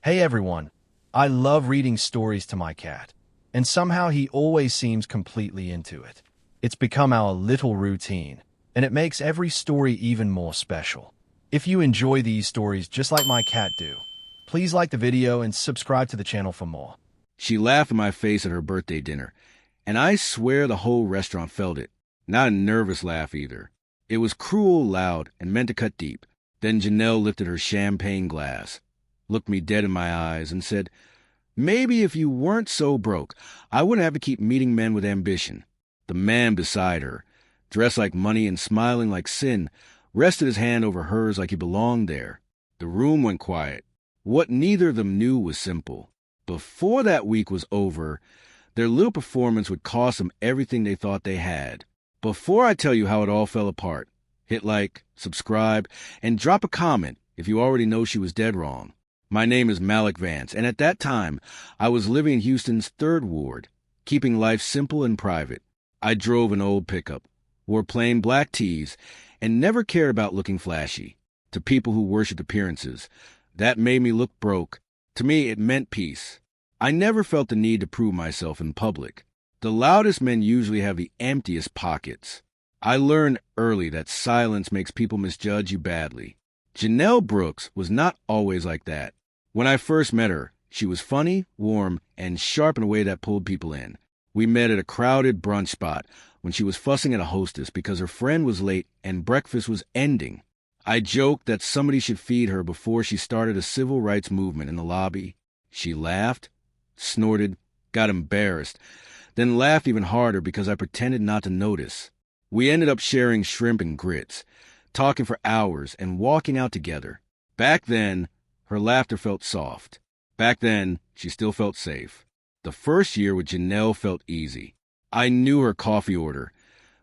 Hey everyone, I love reading stories to my cat, and somehow he always seems completely into it. It's become our little routine, and it makes every story even more special. If you enjoy these stories just like my cat do, please like the video and subscribe to the channel for more. She laughed in my face at her birthday dinner, and I swear the whole restaurant felt it. Not a nervous laugh either. It was cruel, loud, and meant to cut deep. Then Janelle lifted her champagne glass, looked me dead in my eyes, and said, "Maybe if you weren't so broke, I wouldn't have to keep meeting men with ambition." The man beside her, dressed like money and smiling like sin, rested his hand over hers like he belonged there. The room went quiet. What neither of them knew was simple. Before that week was over, their little performance would cost them everything they thought they had. Before I tell you how it all fell apart, hit like, subscribe, and drop a comment if you already know she was dead wrong. My name is Malik Vance, and at that time, I was living in Houston's 3rd Ward, keeping life simple and private. I drove an old pickup, wore plain black tees, and never cared about looking flashy. To people who worshiped appearances, that made me look broke. To me, it meant peace. I never felt the need to prove myself in public. The loudest men usually have the emptiest pockets. I learned early that silence makes people misjudge you badly. Janelle Brooks was not always like that. When I first met her, she was funny, warm, and sharp in a way that pulled people in. We met at a crowded brunch spot when she was fussing at a hostess because her friend was late and breakfast was ending. I joked that somebody should feed her before she started a civil rights movement in the lobby. She laughed, snorted, got embarrassed, then laughed even harder because I pretended not to notice. We ended up sharing shrimp and grits, talking for hours and walking out together. Back then, her laughter felt soft. Back then, she still felt safe. The first year with Janelle felt easy. I knew her coffee order,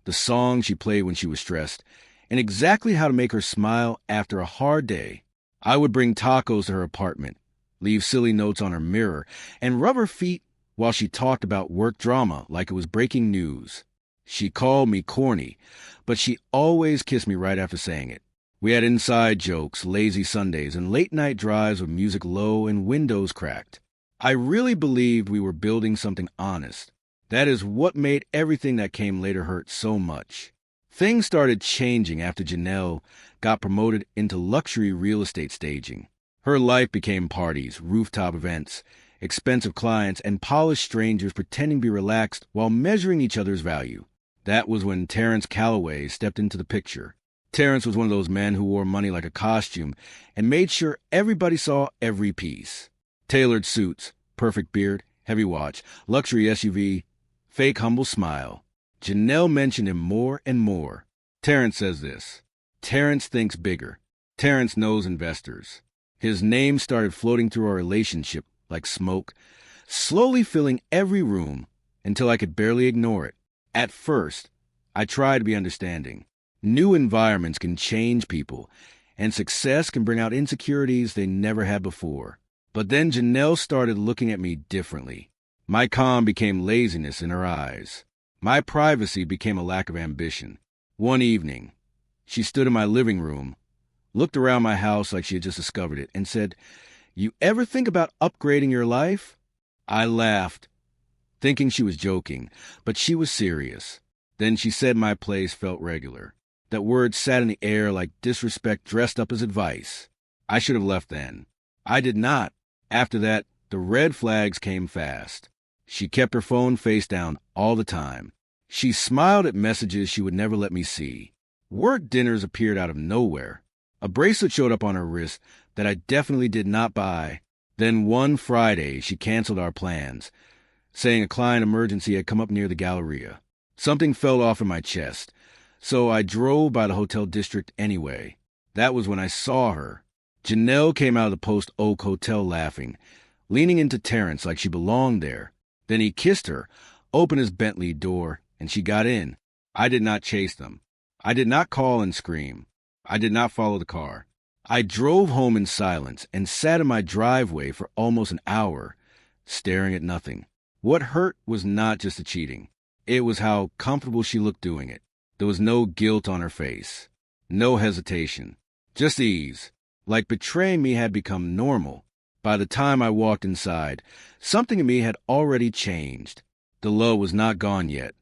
the song she played when she was stressed, and exactly how to make her smile after a hard day. I would bring tacos to her apartment, leave silly notes on her mirror, and rub her feet while she talked about work drama like it was breaking news. She called me corny, but she always kissed me right after saying it. We had inside jokes, lazy Sundays, and late-night drives with music low and windows cracked. I really believed we were building something honest. That is what made everything that came later hurt so much. Things started changing after Janelle got promoted into luxury real estate staging. Her life became parties, rooftop events, expensive clients, and polished strangers pretending to be relaxed while measuring each other's value. That was when Terrence Calloway stepped into the picture. Terrence was one of those men who wore money like a costume and made sure everybody saw every piece. Tailored suits, perfect beard, heavy watch, luxury SUV, fake humble smile. Janelle mentioned him more and more. Terrence says this. Terrence thinks bigger. Terrence knows investors. His name started floating through our relationship like smoke, slowly filling every room until I could barely ignore it. At first, I tried to be understanding. New environments can change people, and success can bring out insecurities they never had before. But then Janelle started looking at me differently. My calm became laziness in her eyes. My privacy became a lack of ambition. One evening, she stood in my living room, looked around my house like she had just discovered it, and said, "You ever think about upgrading your life?" I laughed, thinking she was joking, but she was serious. Then she said my place felt regular. That word sat in the air like disrespect dressed up as advice. I should have left then. I did not. After that, the red flags came fast. She kept her phone face down all the time. She smiled at messages she would never let me see. Work dinners appeared out of nowhere. A bracelet showed up on her wrist that I definitely did not buy. Then one Friday, she canceled our plans, saying a client emergency had come up near the Galleria. Something fell off in my chest, so I drove by the hotel district anyway. That was when I saw her. Janelle came out of the Post Oak Hotel laughing, leaning into Terrence like she belonged there. Then he kissed her, opened his Bentley door, and she got in. I did not chase them. I did not call and scream. I did not follow the car. I drove home in silence and sat in my driveway for almost an hour, staring at nothing. What hurt was not just the cheating. It was how comfortable she looked doing it. There was no guilt on her face, no hesitation, just ease, like betraying me had become normal. By the time I walked inside, something in me had already changed. The love was not gone yet,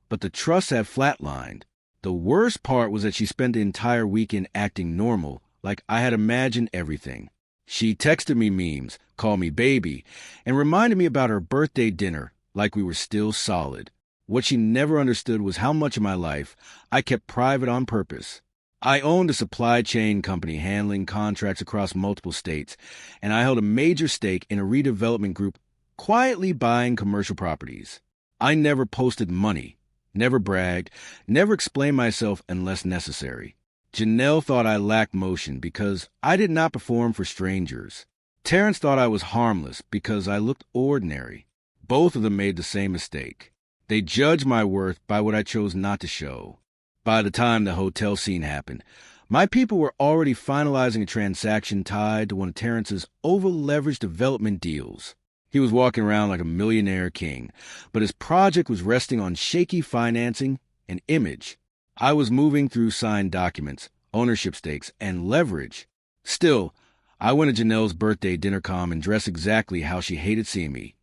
but the trust had flatlined. The worst part was that she spent the entire weekend acting normal, like I had imagined everything. She texted me memes, called me baby, and reminded me about her birthday dinner like we were still solid. What she never understood was how much of my life I kept private on purpose. I owned a supply chain company handling contracts across multiple states, and I held a major stake in a redevelopment group quietly buying commercial properties. I never posted money, never bragged, never explained myself unless necessary. Janelle thought I lacked motion because I did not perform for strangers. Terrence thought I was harmless because I looked ordinary. Both of them made the same mistake. They judged my worth by what I chose not to show. By the time the hotel scene happened, my people were already finalizing a transaction tied to one of Terrence's over-leveraged development deals. He was walking around like a millionaire king, but his project was resting on shaky financing and image. I was moving through signed documents, ownership stakes, and leverage. Still, I went to Janelle's birthday dinner and dressed exactly how she hated seeing me.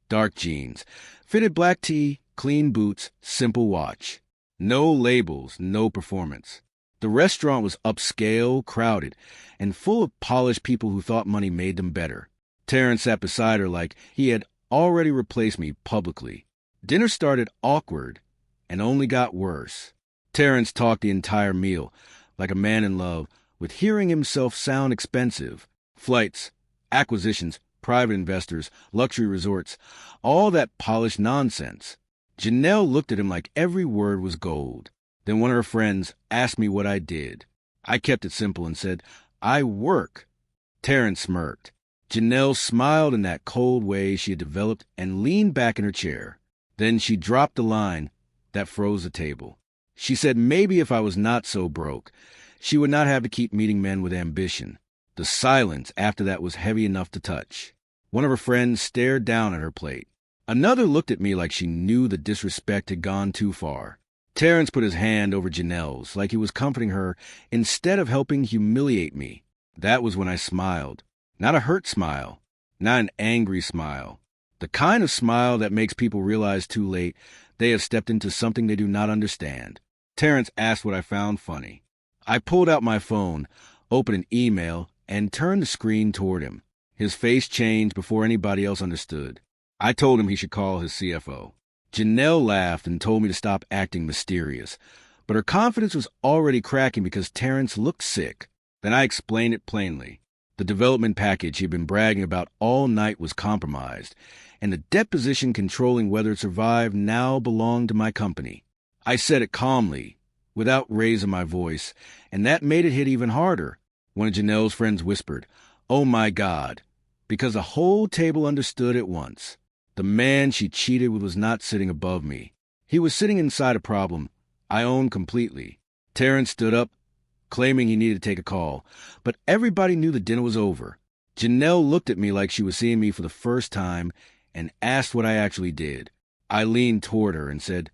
Dark jeans, fitted black tee, clean boots, simple watch. No labels, no performance. The restaurant was upscale, crowded, and full of polished people who thought money made them better. Terrence sat beside her like he had already replaced me publicly. Dinner started awkward and only got worse. Terrence talked the entire meal, like a man in love, with hearing himself sound expensive. Flights, acquisitions, private investors, luxury resorts, all that polished nonsense. Janelle looked at him like every word was gold. Then one of her friends asked me what I did. I kept it simple and said, I work. Terrence smirked. Janelle smiled in that cold way she had developed and leaned back in her chair. Then she dropped the line that froze the table. She said maybe if I was not so broke, she would not have to keep meeting men with ambition. The silence after that was heavy enough to touch. One of her friends stared down at her plate. Another looked at me like she knew the disrespect had gone too far. Terrence put his hand over Janelle's like he was comforting her instead of helping humiliate me. That was when I smiled. Not a hurt smile. Not an angry smile. The kind of smile that makes people realize too late they have stepped into something they do not understand. Terrence asked what I found funny. I pulled out my phone, opened an email, and turned the screen toward him. His face changed before anybody else understood. I told him he should call his CFO. Janelle laughed and told me to stop acting mysterious, but her confidence was already cracking because Terrence looked sick. Then I explained it plainly. The development package he'd been bragging about all night was compromised, and the debt position controlling whether it survived now belonged to my company. I said it calmly, without raising my voice, and that made it hit even harder. One of Janelle's friends whispered, "Oh my God," because the whole table understood at once. The man she cheated with was not sitting above me. He was sitting inside a problem I owned completely. Terrence stood up, claiming he needed to take a call, but everybody knew the dinner was over. Janelle looked at me like she was seeing me for the first time and asked what I actually did. I leaned toward her and said,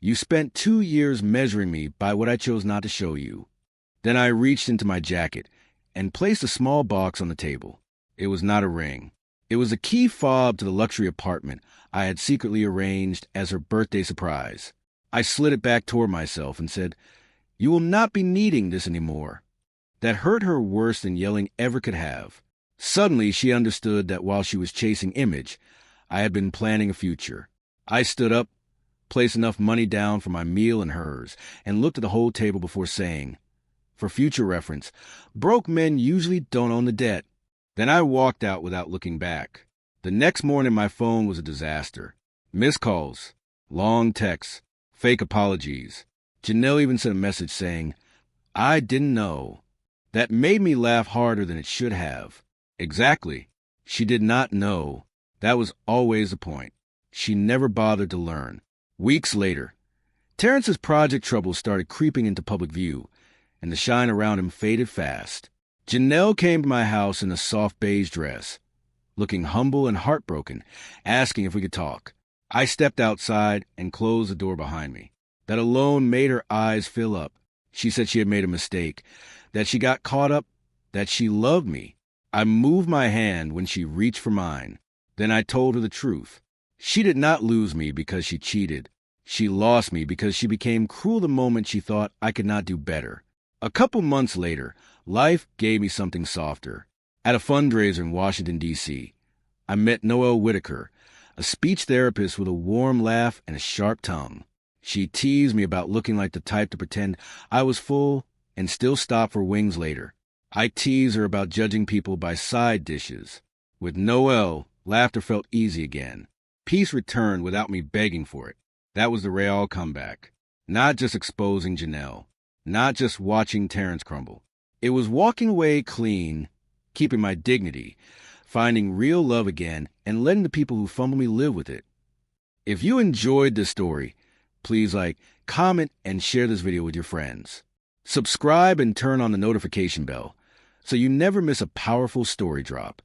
"You spent 2 years measuring me by what I chose not to show you." Then I reached into my jacket and placed a small box on the table. It was not a ring. It was a key fob to the luxury apartment I had secretly arranged as her birthday surprise. I slid it back toward myself and said, "You will not be needing this anymore." That hurt her worse than yelling ever could have. Suddenly, she understood that while she was chasing image, I had been planning a future. I stood up, placed enough money down for my meal and hers, and looked at the whole table before saying, "For future reference, broke men usually don't own the debt." Then I walked out without looking back. The next morning, my phone was a disaster. Missed calls, long texts, fake apologies. Janelle even sent a message saying, "I didn't know." That made me laugh harder than it should have. Exactly. She did not know. That was always the point. She never bothered to learn. Weeks later, Terrence's project troubles started creeping into public view, and the shine around him faded fast. Janelle came to my house in a soft beige dress, looking humble and heartbroken, asking if we could talk. I stepped outside and closed the door behind me. That alone made her eyes fill up. She said she had made a mistake, that she got caught up, that she loved me. I moved my hand when she reached for mine. Then I told her the truth. She did not lose me because she cheated. She lost me because she became cruel the moment she thought I could not do better. A couple months later, life gave me something softer. At a fundraiser in Washington, D.C., I met Noelle Whitaker, a speech therapist with a warm laugh and a sharp tongue. She teased me about looking like the type to pretend I was full and still stop for wings later. I teased her about judging people by side dishes. With Noelle, laughter felt easy again. Peace returned without me begging for it. That was the real comeback. Not just exposing Janelle. Not just watching Terrence crumble. It was walking away clean, keeping my dignity, finding real love again, and letting the people who fumble me live with it. If you enjoyed this story, please comment, and share this video with your friends. Subscribe and turn on the notification bell so you never miss a powerful story drop.